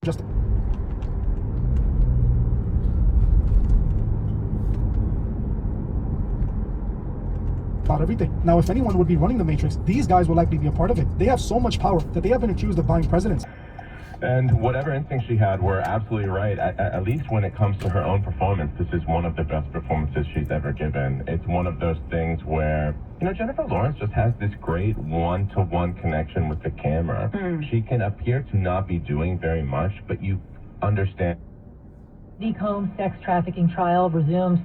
just about everything. Now, if anyone would be running the Matrix, these guys will likely be a part of it. They have so much power that they have been accused of buying presidents. And whatever instincts she had were absolutely right. At least when it comes to her own performance, this is one of the best performances she's ever given. It's one of those things where, Jennifer Lawrence just has this great one-to-one connection with the camera. She can appear to not be doing very much, but you understand. The Combs sex trafficking trial resumes.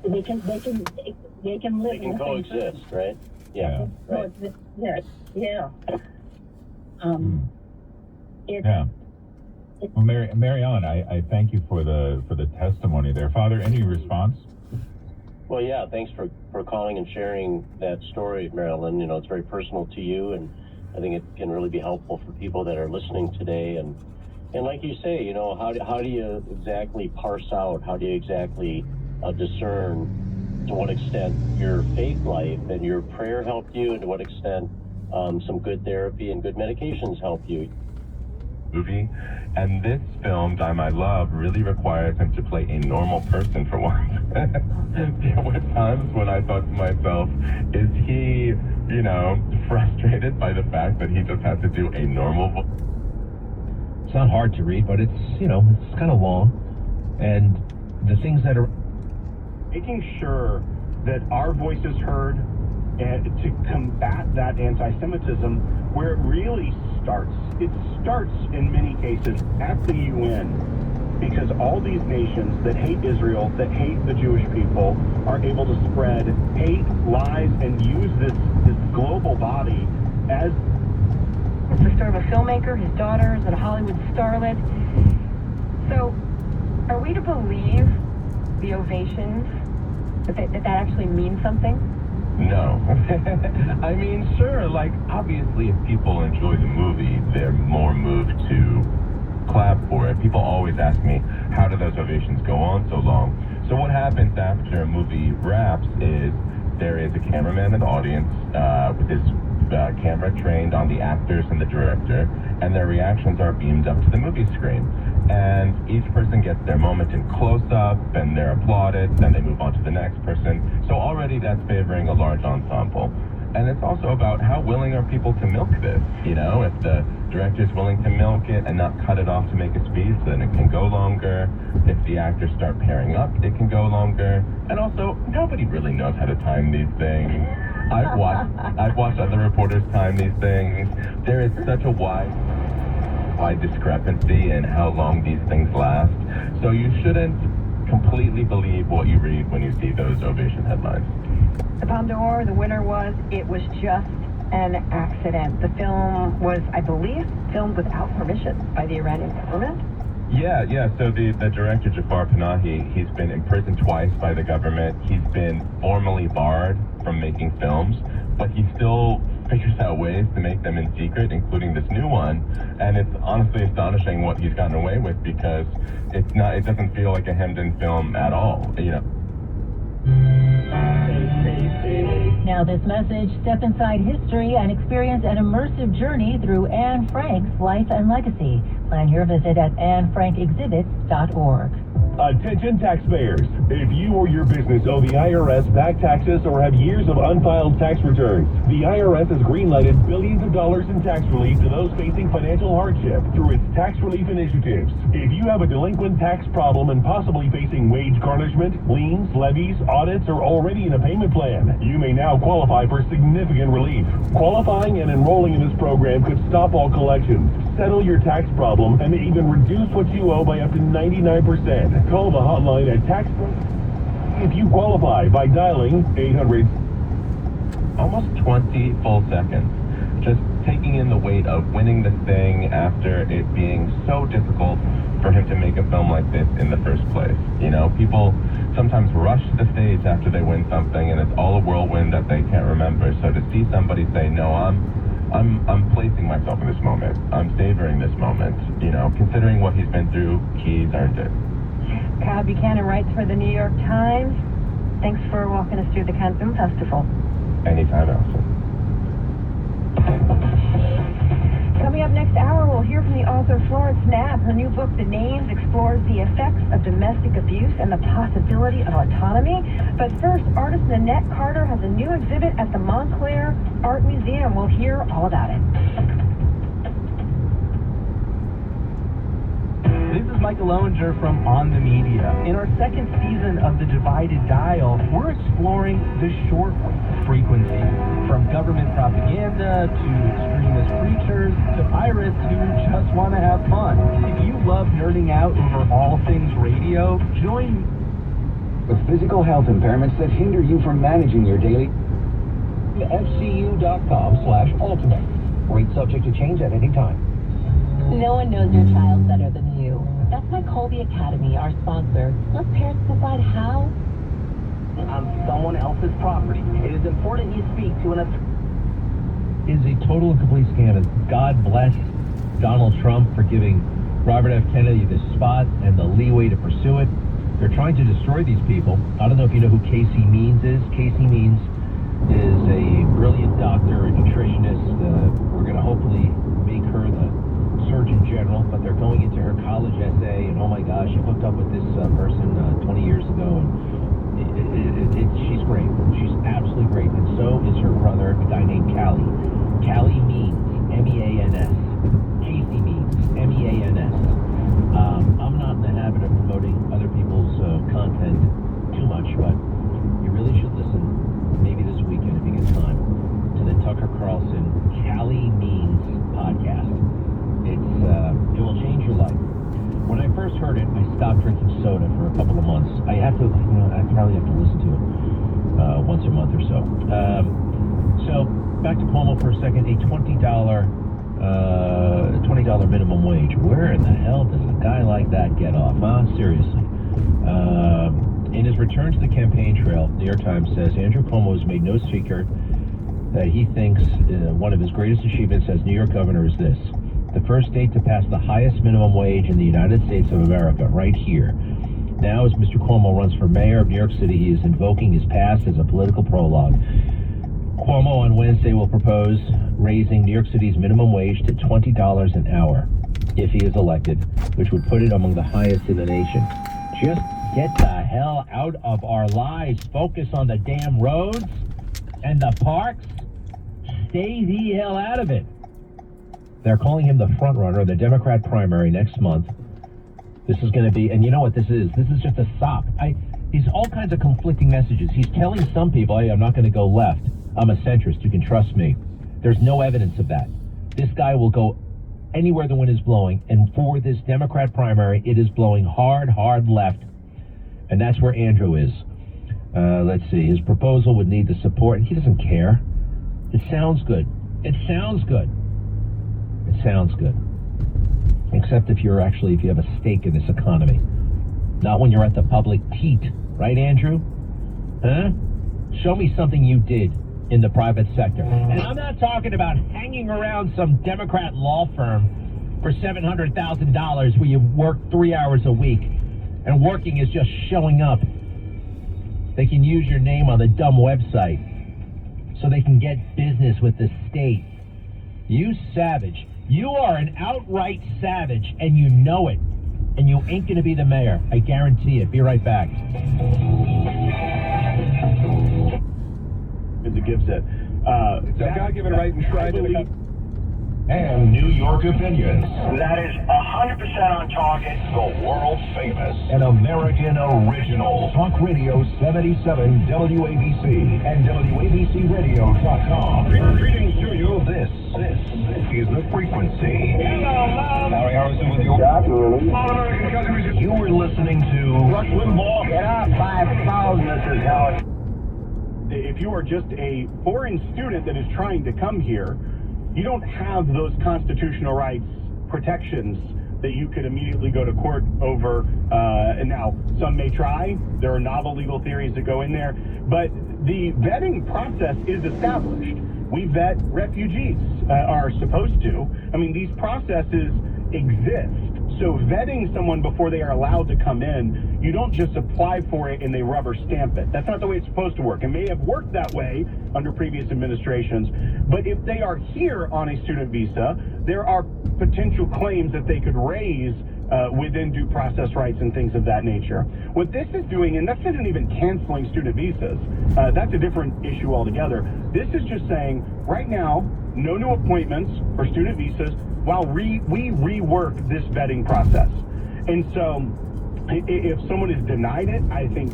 They can live. They can coexist, right? Yeah. Right. Yes. Yeah. Well, Marianne, I thank you for the testimony there. Father, any response? Well, yeah. Thanks for calling and sharing that story, Marilyn. It's very personal to you, and I think it can really be helpful for people that are listening today. And like you say, how do you exactly parse out? How do you exactly discern to what extent your faith life and your prayer helped you, and to what extent some good therapy and good medications help you? Movie, and this film, Die My Love, really requires him to play a normal person for once. There were times when I thought to myself, is he, frustrated by the fact that he just had to do a normal voice? It's not hard to read, but it's kind of long, and the things that are making sure that our voice is heard, and to combat that anti-Semitism where it really starts. It starts in many cases at the UN, because all these nations that hate Israel, that hate the Jewish people, are able to spread hate, lies, and use this global body as... It's the story of a filmmaker, his daughters, and a Hollywood starlet. So, are we to believe the ovations, that actually means something? No. I mean, sure, obviously if people enjoy the movie, they're more moved to clap for it. People always ask me, how do those ovations go on so long? So what happens after a movie wraps is there is a cameraman in the audience with his camera trained on the actors and the director, and their reactions are beamed up to the movie screen. And each person gets their moment in close-up, and they're applauded, then they move on to the next person. So already that's favoring a large ensemble. And it's also about how willing are people to milk this. If the director's willing to milk it and not cut it off to make a speech, then it can go longer. If the actors start pairing up, it can go longer. And also, nobody really knows how to time these things. I've watched other reporters time these things. There is such a wide discrepancy in how long these things last. So you shouldn't completely believe what you read when you see those ovation headlines. The Palme d'Or, the winner it was just an accident. The film was, I believe, filmed without permission by the Iranian government. Yeah. So the director, Jafar Panahi, he's been imprisoned twice by the government. He's been formally barred from making films, but he still figures out ways to make them in secret, including this new one. And it's honestly astonishing what he's gotten away with, because it doesn't feel like a hemmed-in film at all, Now this message, step inside history and experience an immersive journey through Anne Frank's life and legacy. Plan your visit at annefrankexhibits.org. Attention taxpayers. If you or your business owe the IRS back taxes or have years of unfiled tax returns, the IRS has greenlighted billions of dollars in tax relief to those facing financial hardship through its tax relief initiatives. If you have a delinquent tax problem and possibly facing wage garnishment, liens, levies, audits, or already in a payment plan, you may now qualify for significant relief. Qualifying and enrolling in this program could stop all collections, settle your tax problem, and even reduce what you owe by up to 99%. Call the hotline at if you qualify by dialing 800. Almost 20 full seconds. Just taking in the weight of winning this thing after it being so difficult for him to make a film like this in the first place. People sometimes rush to the stage after they win something, and it's all a whirlwind that they can't remember. So to see somebody say, no, I'm placing myself in this moment. I'm savoring this moment. Considering what he's been through, he's earned it. Kyle Buchanan writes for the New York Times. Thanks for walking us through the Cannes Film Festival. Anytime, Allison. Coming up next hour, we'll hear from the author Florence Knapp. Her new book, The Names, explores the effects of domestic abuse and the possibility of autonomy. But first, artist Nanette Carter has a new exhibit at the Montclair Art Museum. We'll hear all about it. This is Michael Lowinger from On the Media. In our second season of The Divided Dial, we're exploring the shortwave frequency, from government propaganda to extremist preachers to pirates who just want to have fun. If you love nerding out over all things radio, join me. With physical health impairments that hinder you from managing your daily... FCU.com/ultimate. Rate subject to change at any time. No one knows your child better than you. That's why Colby Academy, our sponsor, lets parents decide how. On someone else's property, it is important you speak to an... Is a total and complete scam. And God bless Donald Trump for giving Robert F. Kennedy the spot and the leeway to pursue it. They're trying to destroy these people. I don't know if you know who Casey Means is. Casey Means is a brilliant doctor, a nutritionist. We're going to hopefully make her the Surgeon General, but they're going into her college essay, and oh my gosh, she hooked up with this person 20 years ago, and she's great. She's absolutely great, and so is her brother, a guy named Callie. Callie Means, M-E-A-N-S. Casey Means, M-E-A-N-S. I'm not in the habit of promoting other people's content too much, but you really should listen, maybe this weekend if you get time, to the Tucker Carlson Callie Means podcast. It will change your life. When I first heard it, I stopped drinking soda for a couple of months. I probably have to listen to it once a month or so. So back to Cuomo for a second. A $20 minimum wage. Where in the hell does a guy like that get off? Huh? Seriously. In his return to the campaign trail, New York Times says Andrew Cuomo has made no secret that he thinks one of his greatest achievements as New York governor is this: the first state to pass the highest minimum wage in the United States of America, right here. Now, as Mr. Cuomo runs for mayor of New York City, he is invoking his past as a political prologue. Cuomo on Wednesday will propose raising New York City's minimum wage to $20 an hour if he is elected, which would put it among the highest in the nation. Just get the hell out of our lives. Focus on the damn roads and the parks. Stay the hell out of it. They're calling him the front runner of the Democrat primary next month. This is going to be, and you know what this is? This is just a sop. He's all kinds of conflicting messages. He's telling some people, hey, I'm not going to go left. I'm a centrist. You can trust me. There's no evidence of that. This guy will go anywhere the wind is blowing, and for this Democrat primary, it is blowing hard, hard left. And that's where Andrew is. Let's see. His proposal would need the support. He doesn't care. It sounds good. It sounds good. It sounds good. Except if you have a stake in this economy. Not when you're at the public teat. Right, Andrew? Huh? Show me something you did in the private sector. And I'm not talking about hanging around some Democrat law firm for $700,000 where you work 3 hours a week. And working is just showing up. They can use your name on the dumb website so they can get business with the state. You savage. You are an outright savage, and you know it. And you ain't going to be the mayor. I guarantee it. Be right back. As it gives it. It's a God-given right enshrined in the And New York opinions. That is 100% on target. The world famous and American original Talk Radio 77 WABC and WABCRadio.com. Greetings to you. This is the frequency. Hello, Larry Harrison with you. You were listening to Rush Limbaugh. Get up, 5,000. This is how it... If you are just a foreign student that is trying to come here, you don't have those constitutional rights protections that you could immediately go to court over. And now, some may try. There are novel legal theories that go in there. But the vetting process is established. We vet refugees, are supposed to. I mean, these processes exist. So vetting someone before they are allowed to come in, you don't just apply for it and they rubber stamp it. That's not the way it's supposed to work. It may have worked that way under previous administrations, but if they are here on a student visa, there are potential claims that they could raise within due process rights and things of that nature. What this is doing, and this isn't even canceling student visas, that's a different issue altogether. This is just saying, right now, no new appointments for student visas while we rework this vetting process. And so, if someone is denied it, I think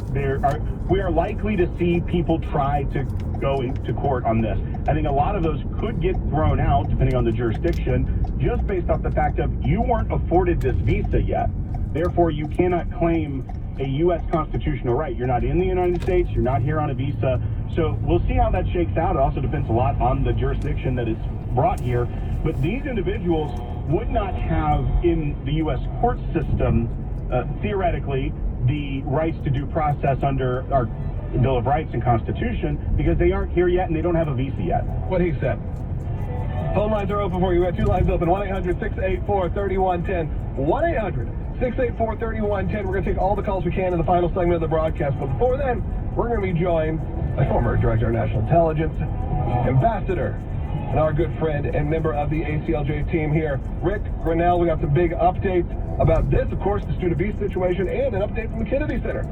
we are likely to see people try to go to court on this. I think a lot of those could get thrown out, depending on the jurisdiction, just based off the fact of you weren't afforded this visa yet. Therefore, you cannot claim a U.S. constitutional right. You're not in the United States. You're not here on a visa. So we'll see how that shakes out. It also depends a lot on the jurisdiction that is brought here. But these individuals would not have in the U.S. court system, theoretically, the rights to due process under our Bill of Rights and Constitution because they aren't here yet and they don't have a visa yet. What he said. Phone lines are open for you. We have two lines open, 1-800-684-3110. 1-800-684-3110. We're going to take all the calls we can in the final segment of the broadcast. But before then, we're going to be joined by former Director of National Intelligence, Ambassador, and our good friend and member of the ACLJ team here, Rick Grinnell. We got some big updates about this, of course, the student visa situation, and an update from the Kennedy Center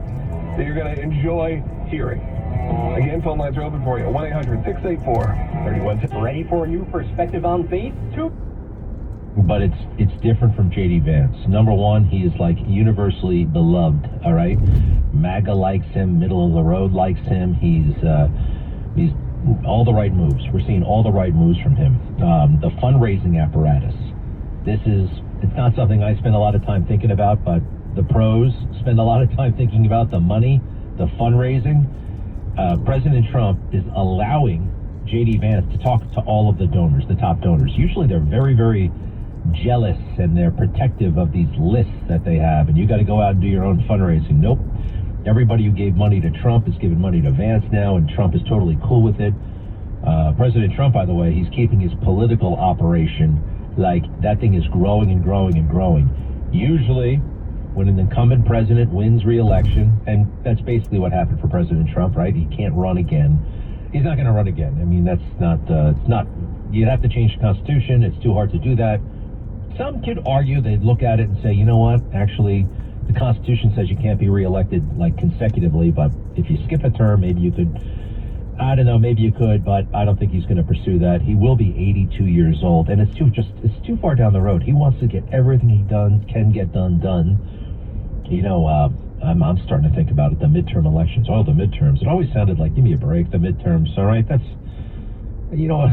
that you're going to enjoy hearing. Again, phone lines are open for you, 1-800-684-3110. Ready for a new perspective on phase 2? But it's different from J.D. Vance. Number one, he is like universally beloved, all right? MAGA likes him, middle of the road likes him. He's all the right moves. We're seeing all the right moves from him. The fundraising apparatus. It's not something I spend a lot of time thinking about, but the pros spend a lot of time thinking about the money, the fundraising. President Trump is allowing J.D. Vance to talk to all of the donors, the top donors. Usually they're very, very jealous and they're protective of these lists that they have, and you got to go out and do your own fundraising. Nope. Everybody who gave money to Trump is giving money to Vance now, and Trump is totally cool with it. President Trump, by the way, he's keeping his political operation like that thing is growing and growing and growing. Usually, when an incumbent president wins re-election, and that's basically what happened for President Trump, right? He can't run again. He's not going to run again. I mean, that's not, it's not, you'd have to change the Constitution. It's too hard to do that. Some could argue, they'd look at it and say, you know what, actually, the Constitution says you can't be reelected like consecutively, but if you skip a term, maybe you could, I don't know, maybe you could, but I don't think he's going to pursue that. He will be 82 years old, and it's too far down the road. He wants to get everything he can get done. You know, I'm starting to think about it, the midterm elections. Oh, the midterms. It always sounded like, give me a break, the midterms. All right, that's, you know what,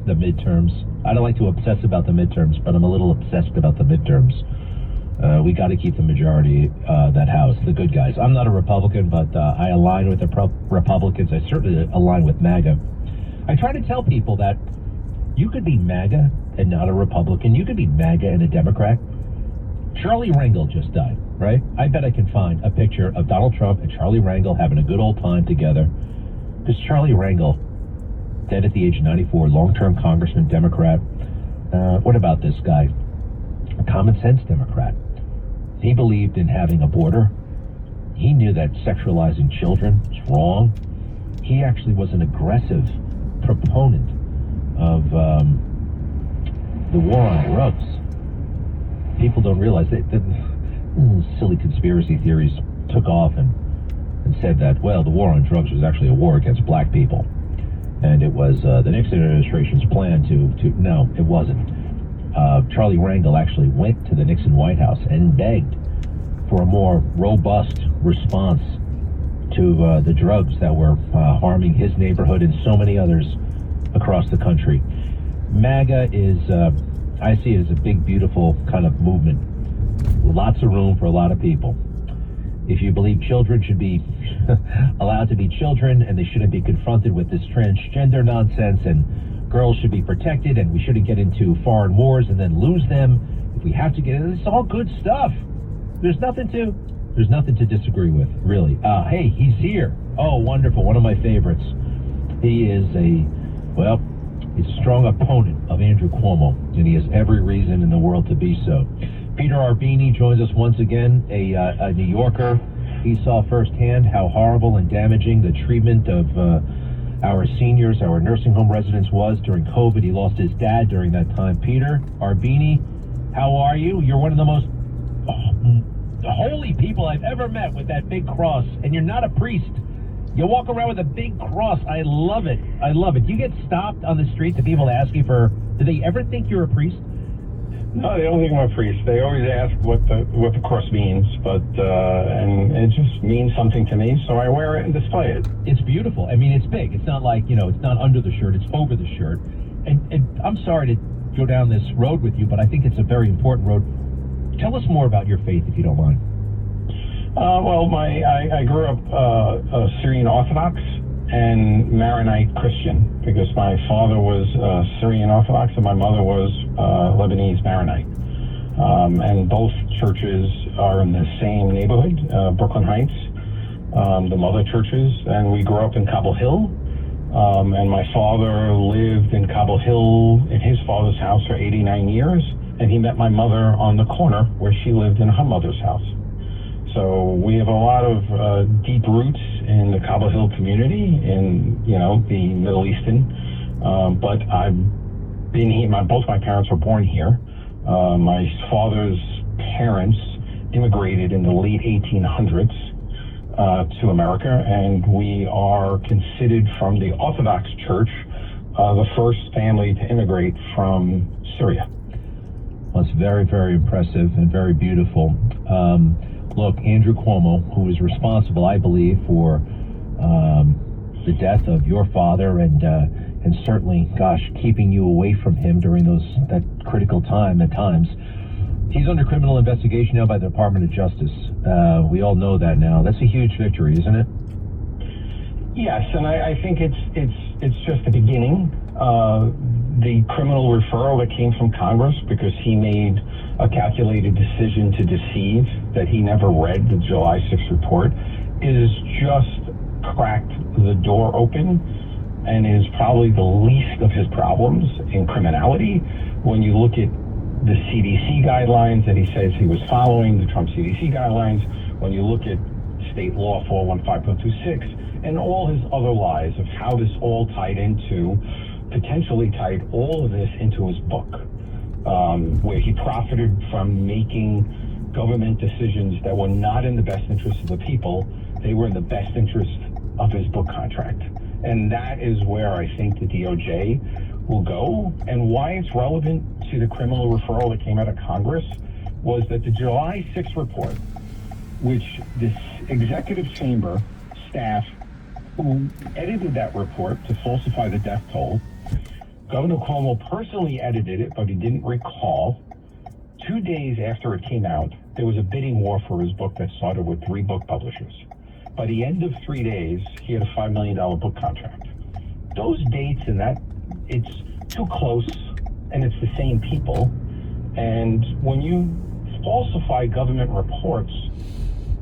the midterms. I don't like to obsess about the midterms, but I'm a little obsessed about the midterms. We got to keep the majority, that House, the good guys. I'm not a Republican, but I align with the Republicans. I certainly align with MAGA. I try to tell people that you could be MAGA and not a Republican. You could be MAGA and a Democrat. Charlie Rangel just died, right? I bet I can find a picture of Donald Trump and Charlie Rangel having a good old time together. Because Charlie Rangel, dead at the age of 94, long-term congressman, Democrat. What about this guy? A common sense Democrat. He believed in having a border. He knew that sexualizing children was wrong. He actually was an aggressive proponent of the war on drugs. People don't realize that silly conspiracy theories took off and said that, well, the war on drugs was actually a war against black people. And it was the Nixon administration's plan to no, it wasn't. Charlie Rangel actually went to the Nixon White House and begged for a more robust response to the drugs that were harming his neighborhood and so many others across the country. MAGA is, I see it as a big, beautiful kind of movement. Lots of room for a lot of people. If you believe children should be allowed to be children and they shouldn't be confronted with this transgender nonsense, and girls should be protected and we shouldn't get into foreign wars and then lose them, if we have to get into, it's all good stuff. There's nothing to disagree with, really. Hey, he's here. Oh, wonderful. One of my favorites. He is he's a strong opponent of Andrew Cuomo, and he has every reason in the world to be so. Peter Arbini joins us once again, a New Yorker. He saw firsthand how horrible and damaging the treatment of our seniors, our nursing home residents was during COVID. He lost his dad during that time. Peter Arbini, how are you? You're one of the most holy people I've ever met with that big cross, and you're not a priest. You walk around with a big cross. I love it. I love it. You get stopped on the street to people ask you for, do they ever think you're a priest? No, they don't think I'm a priest. They always ask what the cross means, but and it just means something to me, so I wear it and display it. It's beautiful. I mean, it's big. It's not like, it's not under the shirt. It's over the shirt. And I'm sorry to go down this road with you, but I think it's a very important road. Tell us more about your faith, if you don't mind. Well, I grew up Syrian Orthodox and Maronite Christian because my father was Syrian Orthodox and my mother was Lebanese Maronite. And both churches are in the same neighborhood, Brooklyn Heights, the mother churches. And we grew up in Cobble Hill. And my father lived in Cobble Hill in his father's house for 89 years. And he met my mother on the corner where she lived in her mother's house. So we have a lot of deep roots in the Cobble Hill community in, the Middle Eastern. But I've been here, both my parents were born here. My father's parents immigrated in the late 1800s to America, and we are considered from the Orthodox Church the first family to immigrate from Syria. Well, it's very, very impressive and very beautiful. Look, Andrew Cuomo, who is responsible, I believe, for the death of your father and certainly, keeping you away from him during that critical time at times. He's under criminal investigation now by the Department of Justice. We all know that now. That's a huge victory, isn't it? Yes, and I think it's just the beginning. The criminal referral that came from Congress because he made a calculated decision to deceive, that he never read the July 6th report, is just cracked the door open and is probably the least of his problems in criminality. When you look at the CDC guidelines that he says he was following, the Trump CDC guidelines, when you look at state law 415.26, and all his other lies of how this all potentially tied all of this into his book, where he profited from making government decisions that were not in the best interest of the people. They were in the best interest of his book contract. And that is where I think the DOJ will go. And why it's relevant to the criminal referral that came out of Congress was that the July 6th report, which this executive chamber staff who edited that report to falsify the death toll, Governor Cuomo personally edited it, but he didn't recall. 2 days after it came out, there was a bidding war for his book that started with 3 book publishers. By the end of 3 days, he had a $5 million book contract. Those dates and that, it's too close, and it's the same people. And when you falsify government reports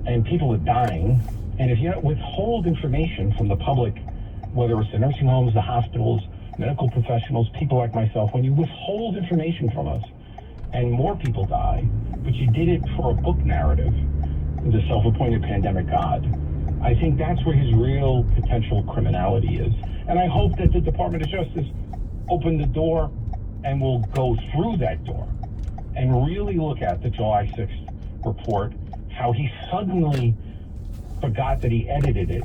and people are dying, and if you withhold information from the public, whether it's the nursing homes, the hospitals, medical professionals, people like myself, when you withhold information from us and more people die, but you did it for a book narrative, the self-appointed pandemic god, I think that's where his real potential criminality is. And I hope that the Department of Justice open the door and will go through that door and really look at the July 6th report, how he suddenly forgot that he edited it,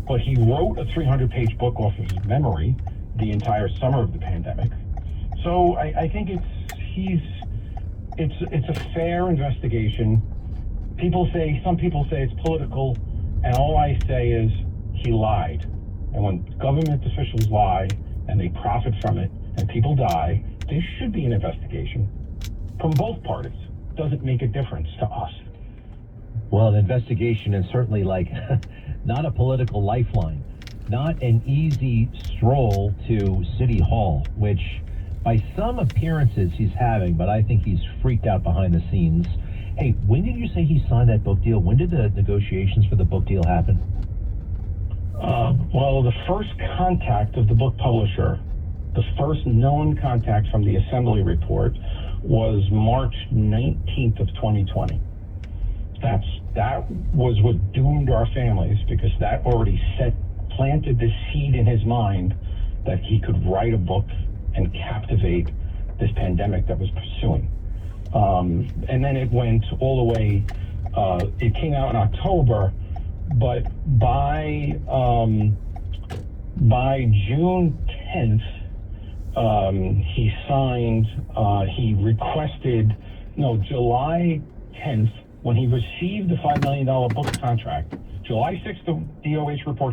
but he wrote a 300-page book off of his memory the entire summer of the pandemic. So I think it's a fair investigation. Some people say it's political, and all I say is he lied. And when government officials lie and they profit from it and people die, there should be an investigation from both parties. Doesn't make a difference to us. Well, an investigation is certainly not a political lifeline. Not an easy stroll to City Hall, which by some appearances he's having, but I think he's freaked out behind the scenes. Hey, when did you say he signed that book deal? When did the negotiations for the book deal happen? Well, the first contact of the book publisher, the first known contact from the Assembly report, was March 19th of 2020. That was what doomed our families, because that already planted the seed in his mind that he could write a book and captivate this pandemic that was pursuing. And then it went all the way, it came out in October, but by June 10th, he signed, July 10th, when he received the $5 million book contract. July 6th, the DOH report came